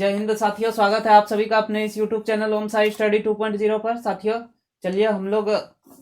जय हिंद साथियों, स्वागत है आप सभी का अपने इस YouTube चैनल ओम साई स्टडी 2.0 पर। साथियों चलिए हम लोग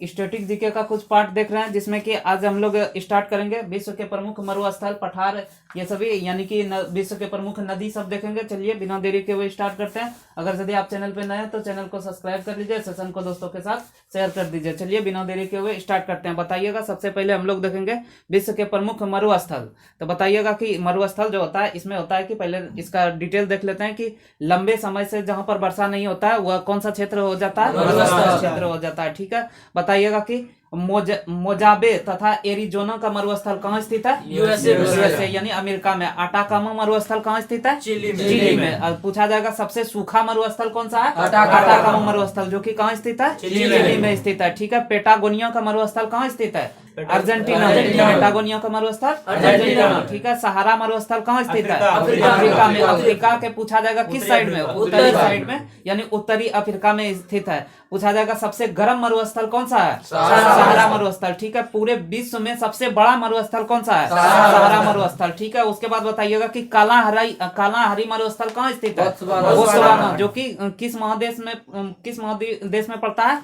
स्टैटिक जीके का कुछ पार्ट देख रहे हैं, जिसमें कि आज हम लोग स्टार्ट करेंगे विश्व के प्रमुख मरुस्थल, पठार, ये सभी यानी कि विश्व के प्रमुख नदी सब देखेंगे। चलिए बिना देरी के वो स्टार्ट करते हैं। अगर यदि आप चैनल पे नए हैं तो चैनल को सब्सक्राइब कर लीजिए, सेशन को दोस्तों के साथ शेयर कर दीजिए। चलिए बिना देरी के वो स्टार्ट करते हैं। बताइएगा, सबसे पहले हम लोग देखेंगे विश्व के प्रमुख मरुस्थल। तो बताइएगा कि मरुस्थल जो होता है, इसमें होता है कि पहले इसका डिटेल देख लेते हैं कि लंबे समय से जहां पर वर्षा नहीं होता है वह कौन सा क्षेत्र हो जाता है, मरुस्थल क्षेत्र हो जाता है। ठीक है, बताइएगा कि मोजाबे तथा एरिजोना का मरुस्थल कहाँ स्थित है? यूएसए यानी अमेरिका में। अटाकामा मरुस्थल कहाँ स्थित है? चिली में। और पूछा जाएगा सबसे सूखा मरुस्थल कौन सा है? अटाकामा मरुस्थल, जो कि कहाँ स्थित है? चिली में स्थित है। ठीक है, पेटागोनिया का मरुस्थल कहाँ स्थित है? अर्जेंटीना में। पेटागोनिया का मरुस्थल अर्जेंटीना में। ठीक है, सहारा मरुस्थल कहाँ स्थित है? अफ्रीका में। अफ्रीका के पूछा जाएगा किस साइड में? उत्तरी साइड में, यानी उत्तरी अफ्रीका में स्थित है। पूछा जाएगा सबसे गर्म मरुस्थल कौन सा है? सहारा मरुस्थल। ठीक है, पूरे विश्व में सबसे बड़ा मरुस्थल कौन सा है? सहारा मरुस्थल। ठीक है, उसके बाद बताइएगा कि कालाहारी मरुस्थल कहाँ स्थित है? बोत्सवाना, जो कि किस महादेश में पड़ता है?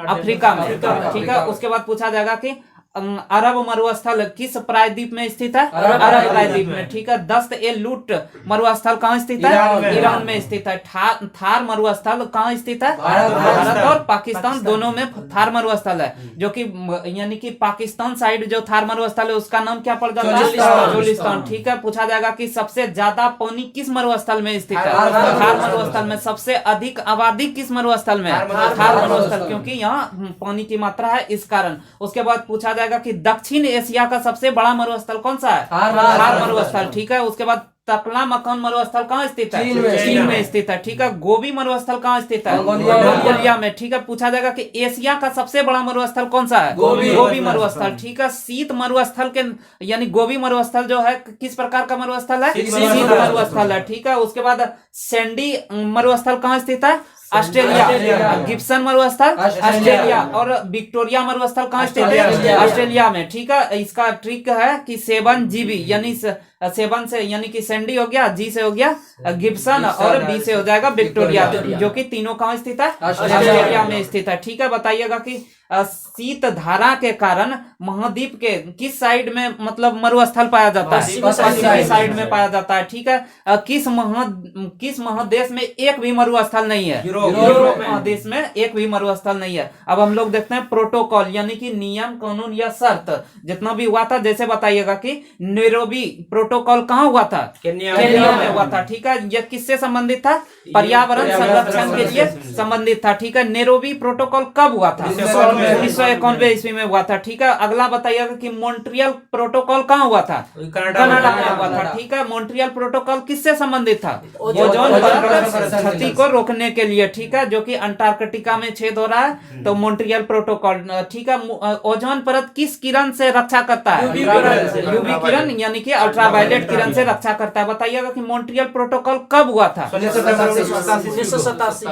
अफ्रीका में। ठीक है, उसके बाद पूछा जाएगा कि अरब मरुस्थल किस प्रायद्वीप में स्थित है? अरब प्रायद्वीप में। ठीक है, दस्त ए लूट मरुस्थल कहाँ स्थित है? ईरान में स्थित है। थार मरुस्थल कहाँ स्थित है? भारत और पाकिस्तान दोनों में थार मरुस्थल है, जो कि यानी कि पाकिस्तान साइड जो थार मरुस्थल है उसका नाम क्या पड़ जाता है? बलूचिस्तान। ठीक है, पूछा जाएगा कि सबसे ज्यादा पानी किस मरुस्थल में स्थित है? थार मरुस्थल में। सबसे अधिक आबादी किस मरुस्थल में? थार मरुस्थल, क्योंकि यहाँ पानी की मात्रा है, इस कारण। उसके बाद पूछा कि दक्षिण एशिया का सबसे बड़ा मरुस्थल कौन सा है? थार मरुस्थल। ठीक है, उसके बाद तकला मकान मरुस्थल कहाँ स्थित है? चीन में स्थित है। ठीक है, गोबी मरुस्थल कहाँ स्थित है? मंगोलिया में। ठीक है, पूछा जाएगा कि एशिया का सबसे बड़ा मरुस्थल कौन सा है? गोबी मरुस्थल। ठीक है, शीत मरुस्थल के यानी गोबी मरुस्थल जो है किस प्रकार का मरुस्थल है? शीत मरुस्थल है। ठीक है, उसके बाद सैंडी मरुस्थल कहाँ स्थित है? ऑस्ट्रेलिया। गिब्सन मरुस्थल ऑस्ट्रेलिया। और विक्टोरिया मरुस्थल कहाँ स्थित है? ऑस्ट्रेलिया में। ठीक है, इसका ट्रिक है कि 7GB यानी 7 से यानी कि सैंडी हो गया, जी से हो गया गिब्सन, और बी से हो जाएगा विक्टोरिया, जो कि तीनों कहाँ स्थित है? ऑस्ट्रेलिया में स्थित है। ठीक है, बताइएगा कि शीत धारा के कारण महाद्वीप के किस साइड में मतलब मरुस्थल पाया जाता है? पश्चिमी साइड में पाया जाता है। ठीक है, किस महादेश में एक भी मरुस्थल नहीं है? यूरोप महादेश में एक भी मरुस्थल नहीं है। अब हम लोग देखते हैं प्रोटोकॉल यानी कि नियम, कानून या शर्त जितना भी हुआ था। जैसे बताइएगा कि नैरोबी प्रोटोकॉल कहाँ हुआ था? केन्या में हुआ था। ठीक है, यह किससे संबंधित था? पर्यावरण संरक्षण के लिए संबंधित था। ठीक है, नैरोबी प्रोटोकॉल कब हुआ था? 1991 ईस्वी में हुआ था। ठीक है, अगला बताइएगा कि मॉन्ट्रियल प्रोटोकॉल कहाँ हुआ था? कनाडा में हुआ था। ठीक है, मॉन्ट्रियल प्रोटोकॉल किससे संबंधित था? ओजोन परत क्षति को रोकने के लिए। ठीक है, जो कि अंटार्कटिका में छेद हो रहा है, तो मॉन्ट्रियल प्रोटोकॉल। ठीक है, ओजोन परत किस किरण से रक्षा करता है? यूवी किरण यानी कि अल्ट्रावायलेट किरण से रक्षा करता है। बताइएगा कि मॉन्ट्रियल प्रोटोकॉल कब हुआ था?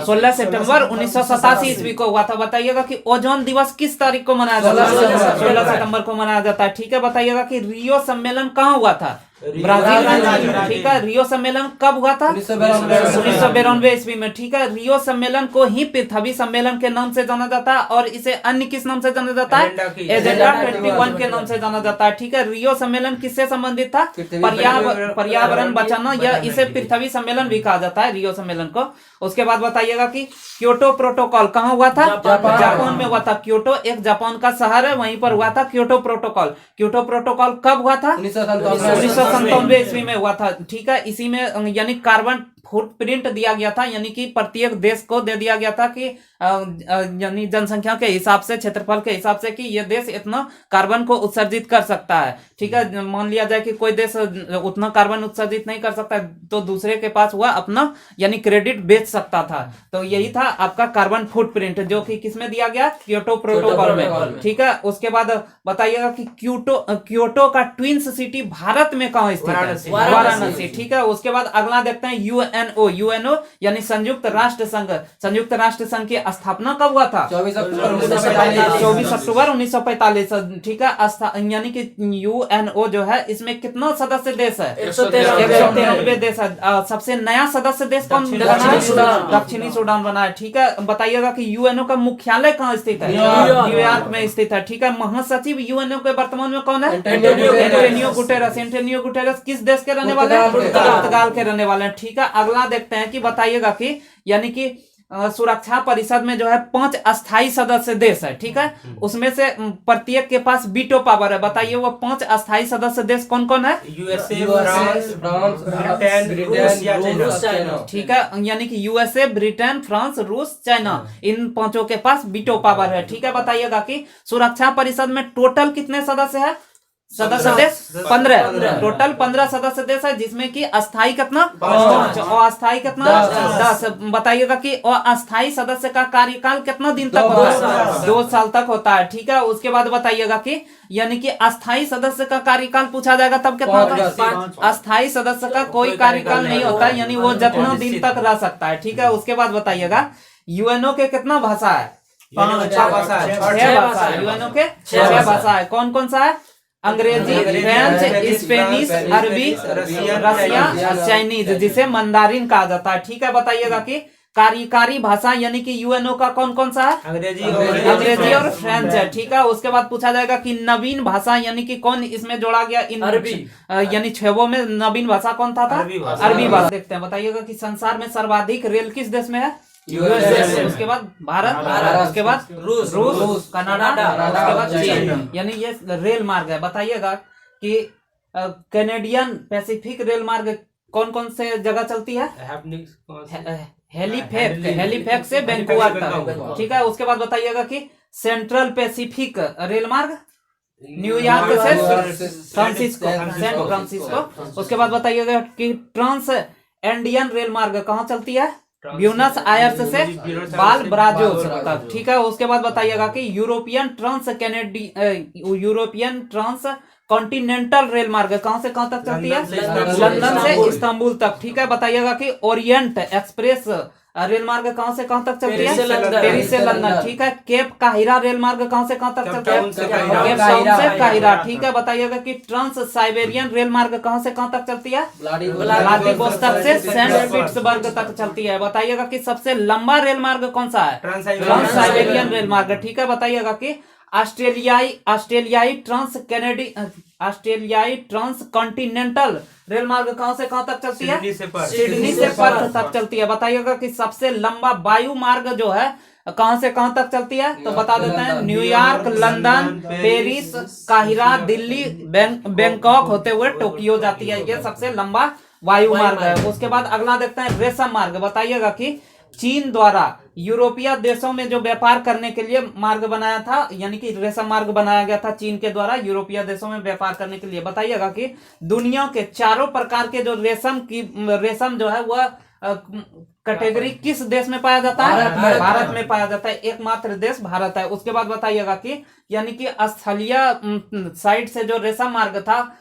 16 सितंबर 1987 ईस्वी को हुआ था। बताइएगा कि ओजोन दिवस किस तारीख को मनाया जाता है? 16 सितंबर को मनाया जाता है। ठीक है, बताइएगा कि रियो सम्मेलन कहाँ हुआ था? ब्राजील में। ठीक है, रियो सम्मेलन कब हुआ था? 1992 ईस्वी में। ठीक है, रियो सम्मेलन को ही पृथ्वी सम्मेलन के नाम से जाना जाता है, और इसे अन्य किस नाम से जाना जाता है? एजेंडा 21 के नाम से जाना जाता है। ठीक है, रियो सम्मेलन किससे संबंधित था? पर्यावरण बचाना, या इसे पृथ्वी सम्मेलन भी कहा जाता है, रियो सम्मेलन को। उसके बाद बताइएगा कि क्योटो प्रोटोकॉल कहाँ हुआ था? जापान में हुआ था। क्योटो एक जापान का शहर है, वहीं पर हुआ था क्योटो प्रोटोकॉल। क्योटो प्रोटोकॉल कब हुआ था? 1997 ईस्वी में हुआ था। ठीक है, इसी में यानी कार्बन फुटप्रिंट दिया गया था, यानी कि प्रत्येक देश को दे दिया गया था कि यानी जनसंख्या के हिसाब से, क्षेत्रफल के हिसाब से, कि ये देश इतना कार्बन को उत्सर्जित कर सकता है। ठीक है, मान लिया जाए कि कोई देश उतना कार्बन उत्सर्जित नहीं कर सकता, तो दूसरे के पास हुआ अपना यानी क्रेडिट बेच सकता था। तो यही था आपका कार्बन फुटप्रिंट, जो कि किसमें दिया गया? क्योटो प्रोटोकॉल में। ठीक है, उसके बाद बताइएगा कि क्योटो का ट्विंस सिटी भारत में कहाँ स्थित है? वाराणसी। ठीक है, उसके बाद अगला देखते हैं यूएनओ, यूएनओ यानी संयुक्त राष्ट्र संघ। संयुक्त राष्ट्र संघ की स्थापना कब हुआ था? 24 अक्टूबर 1945। ठीक है, यानी कि यूएनओ जो है इसमें कितना सदस्य देश है? 193 देश है। सबसे नया सदस्य देश कौन बना है? दक्षिणी सूडान बना है। ठीक है, बताइएगा कि यूएनओ का मुख्यालय कहाँ स्थित है? न्यूयॉर्क में स्थित है। ठीक है, महासचिव यूएनओ के वर्तमान में कौन है? Antonio Guterres. एंटोनियो गुटेरेस किस देश के रहने वाले हैं? पुर्तगाल के रहने वाले हैं। ठीक है, अगला देखते हैं कि बताइएगा कि यानी कि सुरक्षा परिषद में जो है 5 अस्थाई सदस्य देश है। ठीक है, उसमें से प्रत्येक के पास वीटो पावर है। बताइए वो 5 अस्थाई सदस्य देश कौन कौन है? यूएसए, फ्रांस, ब्रिटेन, रूस या चाइना। ठीक है, यानी कि यूएसए, ब्रिटेन, फ्रांस, रूस, चाइना, इन 5 के पास वीटो पावर है। ठीक है, बताइएगा कि सुरक्षा परिषद में टोटल कितने सदस्य है? सदस्य देश 15। टोटल 15 सदस्य देश है, जिसमें कि अस्थाई कितना? 5 और अस्थाई कितना? 10। बताइएगा कि अस्थाई सदस्य का कार्यकाल कितना दिन तक होता है? 2 साल तक होता है। ठीक है, उसके बाद बताइएगा कि यानी कि अस्थाई सदस्य का कार्यकाल पूछा जाएगा तब कितना होगा? अस्थाई सदस्य का कोई कार्यकाल नहीं होता है, यानी वो जितना दिन तक रह सकता है। ठीक है, उसके बाद बताइएगा यूएनओ के कितना भाषा है? 6 भाषा है। 6 भाषा है। यूएनओ के 6 भाषा है। कौन कौन सा है? अंग्रेजी, फ्रेंच, स्पेनिश, अरबी, रसिया, चाइनीज, जिसे मंदारिन कहा जाता है। ठीक है, बताइएगा कि कार्यकारी भाषा यानी कि यूएनओ का कौन कौन सा है? अंग्रेजी और फ्रेंच है। ठीक है, उसके बाद पूछा जाएगा कि नवीन भाषा यानी कि कौन इसमें जोड़ा गया? इन अरबी। यानी 6 में नवीन भाषा कौन था? अरबी भाषा। देखते हैं, बताइएगा कि संसार में सर्वाधिक रेल किस देश में है? यूएसए। उसके बाद भारत, उसके बाद रूस, कनाडा, उसके बाद चीन। यानी ये रेल मार्ग है। बताइएगा कि कैनेडियन पैसिफिक रेल मार्ग कौन कौन से जगह चलती है? हेलीफैक्स से वैंकूवर तक। ठीक है, उसके बाद बताइएगा कि सेंट्रल पैसिफिक रेल मार्ग न्यूयॉर्क से सैन फ्रांसिस्को। उसके बाद बताइएगा कि ट्रांस इंडियन रेल मार्ग कहाँ चलती है? ब्यूनस आयर्स से बाल ब्राजोस तक। ठीक है, उसके बाद बताइएगा कि यूरोपियन ट्रांस कॉन्टिनेंटल रेल मार्ग कहां से कहां तक चलती है? लंदन से इस्तांबुल तक। ठीक है, बताइएगा कि ओरिएंट एक्सप्रेस रेल मार्ग कहां से कहां तक चलती है? पेरिस से लंदन। ठीक है, केप काहिरा रेल मार्ग कहां से कहां तक चलता है? केप टाउन से काहिरा। ठीक है, बताइएगा कि ट्रांस साइबेरियन रेल मार्ग कहां से कहां तक चलती है? व्लादिवोस्तोक से सेंट पीटर्सबर्ग तक चलती है। बताइएगा कि सबसे लंबा रेल मार्ग कौन सा है? ट्रांस साइबेरियन रेल मार्ग। ठीक है, बताइएगा कि ऑस्ट्रेलियाई ट्रांस कॉन्टिनेंटल रेल मार्ग कहां से कहां तक चलती है? सिडनी से पर्थ तक चलती है। बताइएगा कि सबसे लंबा वायु मार्ग जो है कहां से कहां तक चलती है? तो बता देते हैं, New York, London, Paris, Cairo, Delhi, Bangkok होते हुए टोक्यो जाती है। ये सबसे लंबा वायु मार्ग है। उसके बाद अगला देखते हैं रेशम मार्ग। बताइएगा कि चीन द्वारा यूरोपीय देशों में जो व्यापार करने के लिए मार्ग बनाया था, यानी कि रेशम मार्ग बनाया गया था चीन के द्वारा यूरोपीय देशों में व्यापार करने के लिए। बताइएगा कि दुनिया के 4 प्रकार के जो रेशम जो है वह कैटेगरी किस देश में पाया जाता है? भारत में पाया जाता है। एकमात्र देश भारत है। उसके बाद बताइएगा कि यानी कि स्थलीय साइड से जो रेशम मार्ग था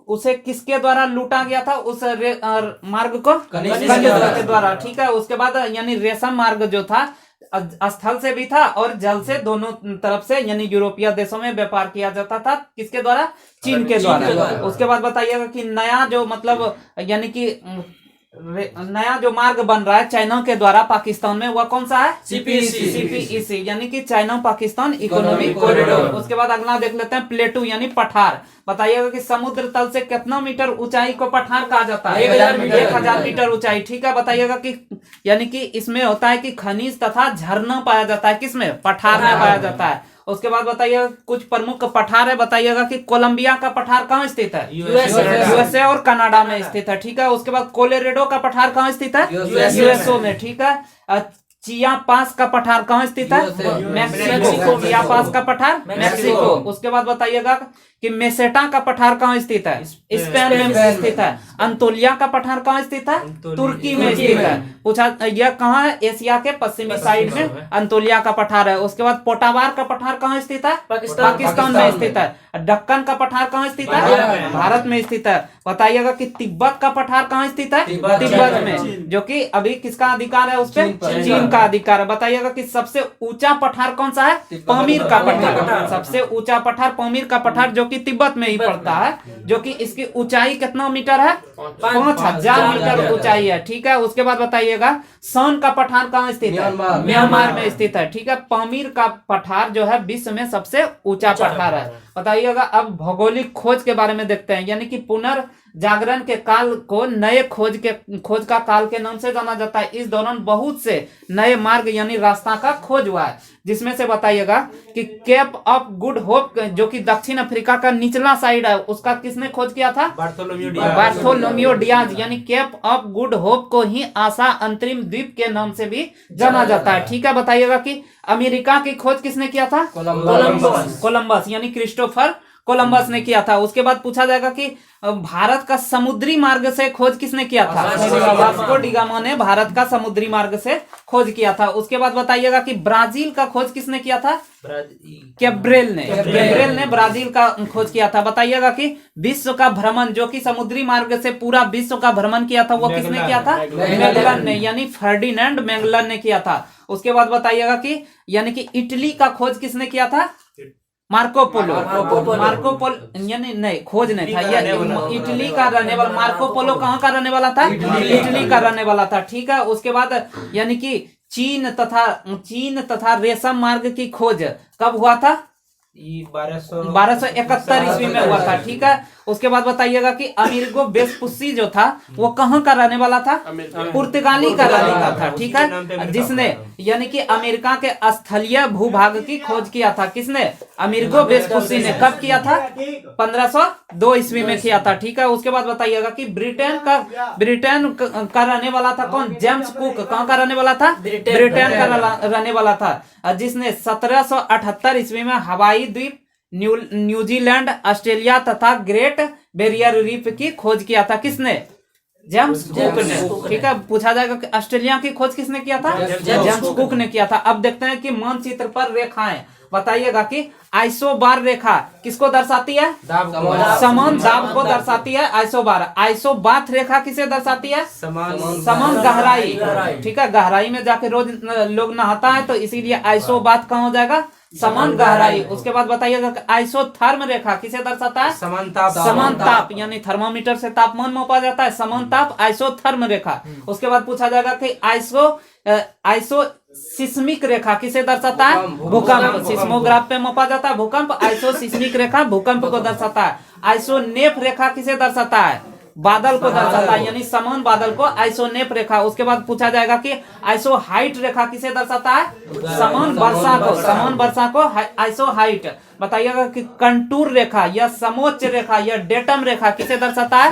उसे किसके द्वारा लूटा गया था? उस मार्ग को कनिष्क के द्वारा। ठीक है, उसके बाद यानी रेशम मार्ग जो था स्थल से भी था और जल से, दोनों तरफ से, यानी यूरोपीय देशों में व्यापार किया जाता था। किसके द्वारा? चीन के द्वारा। उसके बाद बताइएगा कि नया जो मतलब यानी कि नया जो मार्ग बन रहा है चाइना के द्वारा पाकिस्तान में, वह कौन सा है? सीपीईसी यानी कि चाइना पाकिस्तान इकोनॉमिक कॉरिडोर। उसके बाद अगला देख लेते हैं प्लेटू यानी पठार। बताइएगा कि समुद्र तल से कितना मीटर ऊंचाई को पठार कहा जाता है? 1000 मीटर ऊंचाई। ठीक है, बताइएगा कि यानी कि इसमें होता है कि खनिज तथा झरना पाया जाता है। किसमें? पठार में पाया जाता है। उसके बाद बताइएगा कुछ प्रमुख पठार है। बताइएगा कि कोलंबिया का पठार कहाँ स्थित है? यूएसए और कनाडा में स्थित है। ठीक है, उसके बाद कोलोराडो का पठार कहाँ स्थित है? यूएसए में। ठीक है, चिया पास का पठार कहाँ स्थित है? मैक्सिको। चिया पास का पठार मैक्सिको। उसके बाद बताइएगा कि मेसेटा का पठार कहाँ स्थित है? स्पेन में स्थित है। अंतोलिया का पठार कहाँ स्थित है? तुर्की में स्थित है। पूछा यह कहाँ है? एशिया के पश्चिमी साइड में अंतोलिया का पठार है। उसके बाद पोटावार का पठार कहाँ स्थित है? पाकिस्तान में स्थित है। दक्कन का पठार कहाँ स्थित है? भारत में स्थित है। बताइएगा कि तिब्बत का पठार कहाँ स्थित है? तिब्बत में, जो कि अभी किसका अधिकार है उस पर? चीन का अधिकार है। बताइएगा कि सबसे ऊंचा पठार कौन सा है? पामीर का पठार। सबसे ऊंचा पठार पामीर का पठार, जो कि तिब्बत में ही पड़ता है, जो कि इसकी ऊंचाई कितना मीटर है? 5000 मीटर ऊंचाई है। ठीक है। उसके बाद बताइएगा सन का पठार कहाँ स्थित है? म्यांमार में स्थित है। ठीक है। पामीर का पठार जो है विश्व में सबसे ऊंचा पठार है। बताइएगा अब भौगोलिक खोज के बारे में देखते हैं, यानी कि पुनर्जागरण के काल को नए खोज का काल के नाम से जाना जाता है। इस दौरान बहुत से नए मार्ग यानी रास्ता का खोज हुआ है, जिसमें से बताइएगा कि केप ऑफ गुड होप, जो कि दक्षिण अफ्रीका का निचला साइड है, उसका किसने खोज किया था? Bartolomeu Diaz. यानी केप ऑफ गुड होप को ही आशा अंतरिम द्वीप के नाम से भी जाना जाता है। ठीक है। बताइएगा कि अमेरिका की खोज किसने किया था? कोलंबस यानी क्रिस्टोफर कोलंबस ने किया था। उसके बाद पूछा जाएगा कि भारत का समुद्री मार्ग से खोज किसने किया था? वास्को डी गामा ने भारत का समुद्री मार्ग से खोज किया था। उसके बाद बताइएगा कि ब्राजील का खोज किसने किया था? कैब्रेल ने ब्राजील का खोज किया था। बताइएगा कि विश्व का भ्रमण, जो कि समुद्री मार्ग से पूरा विश्व का भ्रमण किया था, वो किसने किया था? मैगलन ने, यानी फर्डिनेंड मैगलन ने किया था। उसके बाद बताइएगा कि यानी कि इटली का खोज किसने किया था? मार्को पोलो यानी नहीं, खोज नहीं था, यह इटली का रहने वाला। मार्को पोलो कहाँ का रहने वाला था? इटली का रहने वाला था। ठीक है। उसके बाद यानी कि चीन तथा रेशम मार्ग की खोज कब हुआ था? 1271 ईस्वी में हुआ था। ठीक है। उसके बाद बताइएगा कि अमेरिगो वेस्पुसी जो था वो कहाँ का रहने वाला था? पुर्तगाली का रहने वाला था। ठीक है। जिसने यानी कि अमेरिका के स्थलीय भूभाग की खोज किया था। किसने? अमेरिगो वेस्पुसी ने। कब किया था? 1502 ईस्वी में किया था। ठीक है। उसके बाद बताइएगा कि ब्रिटेन का रहने वाला था कौन? James cook. कहाँ का रहने वाला था? ब्रिटेन का रहने वाला था, जिसने 1778 ईस्वी में हवाई द्वीप, न्यूजीलैंड, ऑस्ट्रेलिया तथा ग्रेट बैरियर रीफ की खोज किया था। किसने? जेम्स कुक ने। ठीक है। पूछा जाएगा कि ऑस्ट्रेलिया की खोज किसने किया था? जेम्स कुक ने किया था। अब देखते हैं कि मानचित्र पर रेखाएं। बताइएगा कि आइसोबार रेखा किसको दर्शाती है? समान दाब को दर्शाती है आइसोबार। आइसोबाथ रेखा किसे दर्शाती है? समान गहराई। ठीक है। गहराई में जाके रोज लोग नहाता है, तो इसीलिए आइसोबाथ कहाँ हो जाएगा? समान गहराई। उसके बाद बताइएगा कि आइसोथर्म रेखा किसे दर्शाता है? समान ताप, यानी थर्मामीटर से तापमान मापा जाता है। समान ताप आइसोथर्म रेखा। उसके बाद पूछा जाएगा कि आइसोसिस्मिक रेखा किसे दर्शाता है? भूकंप। सिस्मोग्राफ पे मापा जाता है भूकंप। आइसोसिस्मिक रेखा भूकंप को दर्शाता है। आइसोनेफ रेखा किसे दर्शाता है? बादल को दर्शाता है, यानी समान बादल को आइसोनेफ रेखा। उसके बाद पूछा जाएगा कि आइसोहाइट रेखा किसे दर्शाता है? समान वर्षा को आइसोहाइट। बताइएगा कि कंटूर रेखा या समोच्च रेखा या डेटम रेखा किसे दर्शाता है?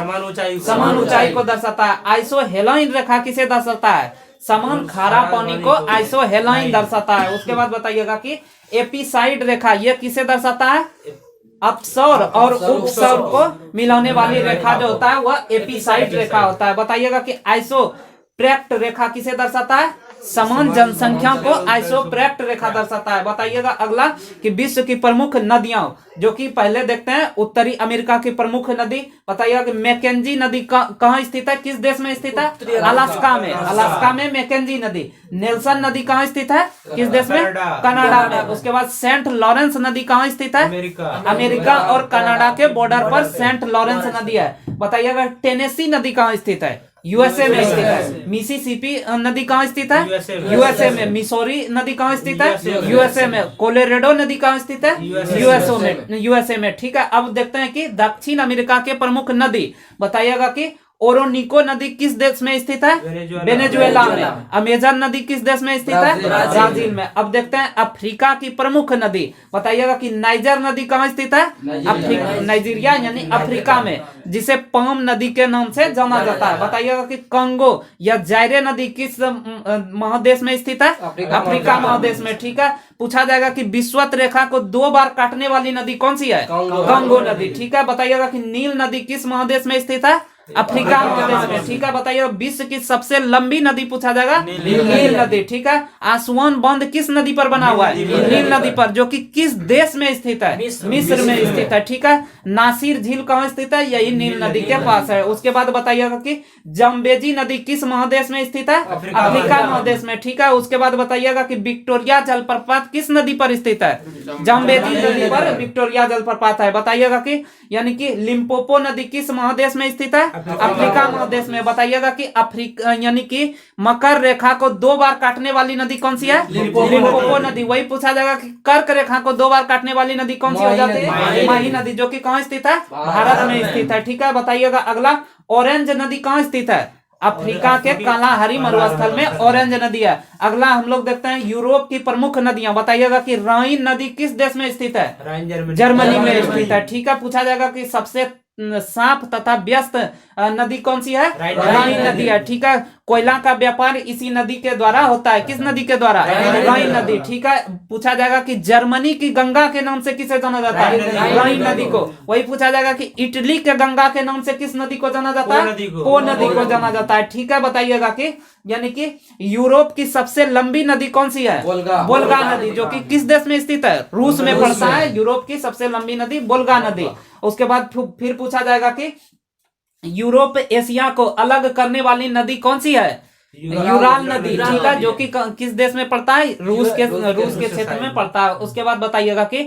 समान ऊंचाई को दर्शाता है। आइसोहेलाइन रेखा किसे दर्शाता है? समान खारा पानी को आइसोहेलाइन दर्शाता है। उसके बाद बताइएगा कि एपिसाइड रेखा यह किसे दर्शाता है? अपसौर और उपसौर को मिलाने वाली रेखा जो होता है वह एपिसाइड रेखा होता है। बताइएगा कि आइसोप्रेक्ट रेखा किसे दर्शाता है? समान जनसंख्या को आइसोप्रेक्ट रेखा दर्शाता है। बताइएगा अगला कि विश्व की प्रमुख नदियां, जो कि पहले देखते हैं उत्तरी अमेरिका की प्रमुख नदी। बताइएगा कि मैकेंजी नदी कहाँ स्थित है? किस देश में स्थित है? अलास्का में मैकेंजी नदी। नेल्सन नदी कहाँ स्थित है? किस देश में? कनाडा में। उसके बाद सेंट लॉरेंस नदी कहाँ स्थित है? अमेरिका और कनाडा के बॉर्डर पर सेंट लॉरेंस नदी है। बताइएगा टेनेसी नदी कहाँ स्थित है? यूएसए में स्थित है। मिसिसिपी नदी कहाँ स्थित है? यूएसए में। मिसौरी नदी कहाँ स्थित है? यूएसए में। कोलोराडो नदी कहाँ स्थित है? यूएसए में। ठीक है। अब देखते हैं कि दक्षिण अमेरिका के प्रमुख नदी। बताइएगा कि ओरोनिको नदी किस देश में स्थित है? वेनेजुएला में। अमेजन नदी किस देश में स्थित है? ब्राजील में। अब देखते हैं अफ्रीका की प्रमुख नदी, बताइएगा कि नाइजर नदी कहाँ स्थित है? नाइजीरिया यानी अफ्रीका में, जिसे पाम नदी के नाम से जाना जाता है। बताइएगा कि कंगो या जायरे नदी किस महादेश में स्थित है? अफ्रीका महादेश में। ठीक है, पूछा जाएगा कि विषुवत रेखा को 2 बार काटने वाली नदी कौन सी है? कंगो नदी। ठीक है, बताइएगा कि नील नदी किस महादेश में स्थित है? अफ्रीका महादेश में। ठीक है, बताइए विश्व की सबसे लंबी नदी पूछा जाएगा? नील नदी। ठीक है, आसवान बांध किस नदी पर बना हुआ है? नील नदी पर, जो कि किस देश में स्थित है? मिस्र में स्थित है। ठीक है, नासिर झील कहाँ स्थित है? यही नील नदी के पास है। उसके बाद बताइएगा कि जम्बेजी नदी किस महादेश में स्थित है? अफ्रीका महादेश में। ठीक है, उसके बाद बताइएगा कि विक्टोरिया जलप्रपात किस नदी पर स्थित है? जम्बेजी नदी पर विक्टोरिया जलप्रपात है। बताइएगा कि यानी कि लिम्पोपो नदी किस महादेश में स्थित है? अफ्रीका महादेश में। बताइएगा कि अफ्रीका यानी कि मकर रेखा को 2 बार काटने वाली नदी कौन सी है? लिम्पोपो नदी। वही पूछा जाएगा कि कर्क रेखा को 2 बार काटने वाली नदी कौन सी हो जाती है? माही नदी, जो कि कहाँ स्थित है? भारत में स्थित है। ठीक है, बताइएगा अगला ऑरेंज नदी कहाँ स्थित है? अफ्रीका के कालाहारी मरुस्थल में ऑरेंज नदी है। अगला हम लोग देखते हैं यूरोप की प्रमुख नदियां, बताइएगा कि राइन नदी किस देश में स्थित है? जर्मनी में स्थित है। ठीक है, पूछा जाएगा कि सबसे साफ तथा व्यस्त नदी कौन सी है? राइन नदी है। ठीक है, कोयला का व्यापार इसी नदी के द्वारा होता है। किस नदी के द्वारा? राइन नदी। ठीक है, पूछा जाएगा कि जर्मनी की गंगा के नाम से किसे जाना जाता है? राइन नदी को। वही पूछा जाएगा कि इटली के गंगा के नाम से किस नदी को जाना जाता है? पो नदी को जाना जाता है। ठीक है, बताइएगा कि यानी कि यूरोप की सबसे लंबी नदी कौन सी है? वोल्गा नदी, जो कि किस देश में स्थित है? रूस में पड़ता है। यूरोप की सबसे लंबी नदी वोल्गा नदी। उसके बाद फिर पूछा जाएगा कि यूरोप एशिया को अलग करने वाली नदी कौन सी है? यूराल नदी। ठीक है, जो कि किस देश में पड़ता है? रूस के क्षेत्र में पड़ता है। उसके बाद बताइएगा कि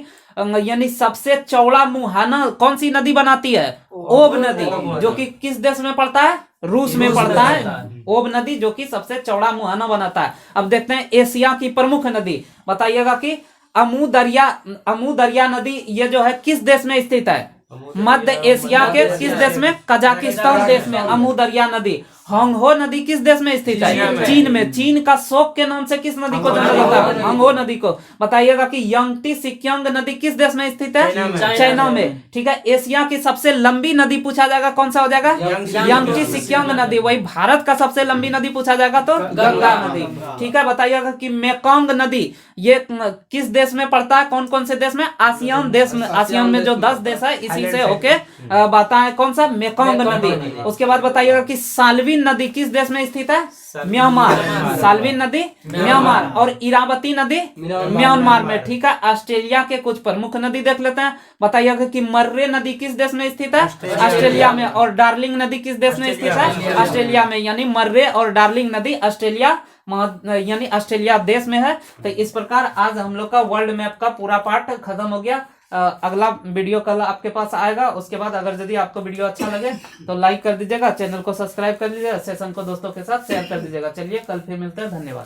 यानी सबसे चौड़ा मुहाना कौन सी नदी बनाती है? ओब नदी, जो कि किस देश में पड़ता है? रूस में पड़ता है। ओब नदी जो कि सबसे चौड़ा मुहाना बनाता है। अब देखते हैं एशिया की प्रमुख नदी, बताइएगा कि अमू दरिया नदी ये जो है किस देश में स्थित है? मध्य एशिया के किस देश में? कजाकिस्तान देश में अमू दरिया नदी। होंगहो नदी किस देश में स्थित है? चीन में। चीन का शोक के नाम से किस नदी को जाना जाता है? होंगहो नदी को। बताइएगा कि यंगटी सिक्यांग नदी किस देश में स्थित है? चाइना में। ठीक है, एशिया की सबसे लंबी नदी पूछा जाएगा कौन सा हो जाएगा? यंगटी सिक्यांग नदी। वही भारत का सबसे लंबी नदी पूछा जाएगा तो गंगा नदी। ठीक है, बताइएगा कि मेकोंग नदी ये किस देश में पड़ता है? कौन कौन से देश में? आसियान देश में। आसियान में जो 10 देश है इसी से होके बाता है कौन सा? मेकोंग नदी। उसके बाद बताइएगा कि साल्विन नदी किस देश में स्थित है? म्यांमार। साल्विन नदी म्यांमार। और इरावती नदी म्यांमार में। ठीक है, ऑस्ट्रेलिया के कुछ प्रमुख नदी देख लेते हैं। बताइएगा कि मर्रे नदी किस देश में स्थित है? ऑस्ट्रेलिया में। और डार्लिंग नदी किस देश में स्थित है? ऑस्ट्रेलिया में। यानी मर्रे और डार्लिंग नदी ऑस्ट्रेलिया यानी ऑस्ट्रेलिया देश में है। तो इस प्रकार आज हम लोग का वर्ल्ड मैप का पूरा पार्ट खत्म हो गया। अगला वीडियो कल आपके पास आएगा। उसके बाद अगर यदि आपको वीडियो अच्छा लगे तो लाइक कर दीजिएगा, चैनल को सब्सक्राइब कर लीजिएगा, सेशन को दोस्तों के साथ शेयर कर दीजिएगा। चलिए कल फिर मिलते हैं, धन्यवाद।